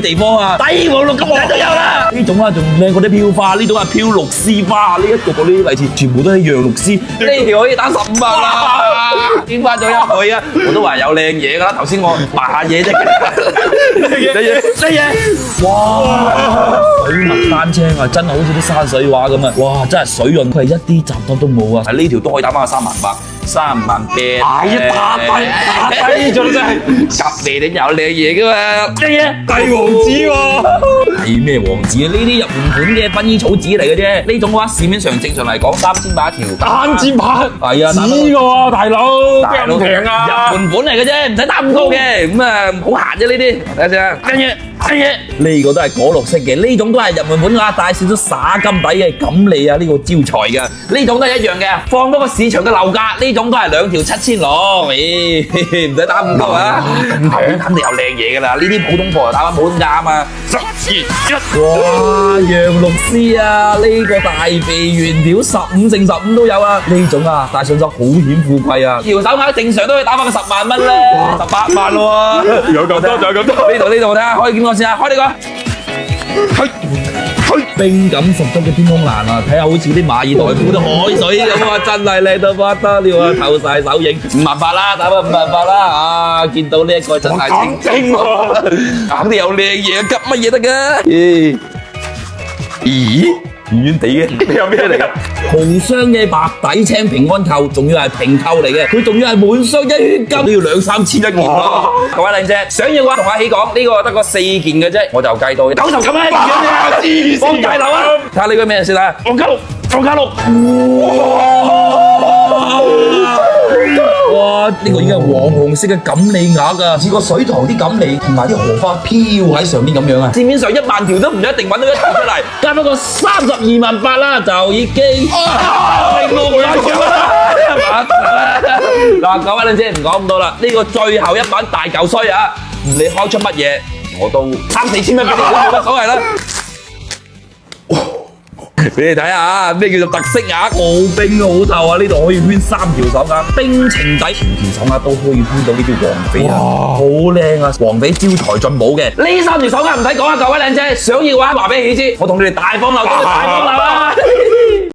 地方啊，帝王綠金仔都有啦。呢種啊仲靚過啲飄花，呢種係飄綠絲花，呢一個呢啲位置全部都係洋綠絲。呢條可以打15萬啦，點翻咗一倍啊！我都話有靚嘢㗎啦，頭先我賣下嘢啫。嘢，哇！水墨丹青啊，真係好似啲山水畫咁啊！哇，真係水潤，佢係一啲雜質都冇啊！呢條都可以打翻個38000，38000。哎呀，打低咗真係，夾地定有靚嘢噶嘛？乜嘢？帝王子喎，係咩王子啊？呢啲入門款嘅薰衣草紙嚟嘅啫。呢種嘅話，市面上正常嚟講3000把一條。3000把，係啊，紙嘅喎，大佬，邊咁平啊？入門款嚟嘅啫，唔使打咁高嘅。咁啊，好閒啫呢啲。睇下先啊，跟住。呢個都係果綠色嘅，呢種都係入門款㗎，帶少少灑金底嘅錦鯉啊，呢個招財㗎，呢種都係一樣嘅，放多個市場嘅樓價，呢種都係2條7600，唔使打咁高啊，肯定有靚嘢㗎啦，呢啲普通貨就打翻普通價啊嘛。10、9，哇，洋綠絲啊，呢個大鼻圓條15乘15都有啊，呢種啊戴上手好顯富貴啊，搖手鐲正常都可以打翻個10萬蚊啦，18萬咯喎，有咁多，仲有咁多，呢度睇下開見過先啊，開呢個。冰感十足嘅天空藍啊，睇下好似啲馬爾代夫啲海水咁啊，真係靚到不得了啊！透晒手影，5萬8啦，打翻5萬8啦啊！見到呢一個真係清清喎，肯定有靚嘢，急乜嘢得㗎？咦？圓圓地嘅，呢有咩嚟㗎？紅雙嘅白底青平安扣，仲要係平扣嚟嘅，佢仲要係滿雙一血金，都要2、3千一件咯。各位靚姐，想要嘅話同阿喜講，呢個得個4件嘅啫，我就計到90蚊一件啫，放大樓啊！睇下呢個咩先啦，黃加綠，哇！呢個已經係黃紅色嘅錦鯉鴨啊，似個水塘啲錦鯉同埋啲荷花飄喺上面咁樣啊！市面上1萬條都唔一定揾到一條出嚟，加多個32萬8啦，就已經6萬條啦！嗱，各位靚姐唔講咁多啦，呢個最後一版大嚿衰啊！唔理開出乜嘢，我都3、4千蚊俾你都冇乜所謂啦。俾你睇下咩叫做特色鴨，好冰好透啊！呢度可以圈3條手鐲，冰情底全條手鐲都可以圈到呢條黃翡啊，好靚啊！黃翡招財進寶嘅，呢3條手鐲唔使講啊！各位靚姐，想要嘅話話俾你知，我同你哋大方流，大方流啊！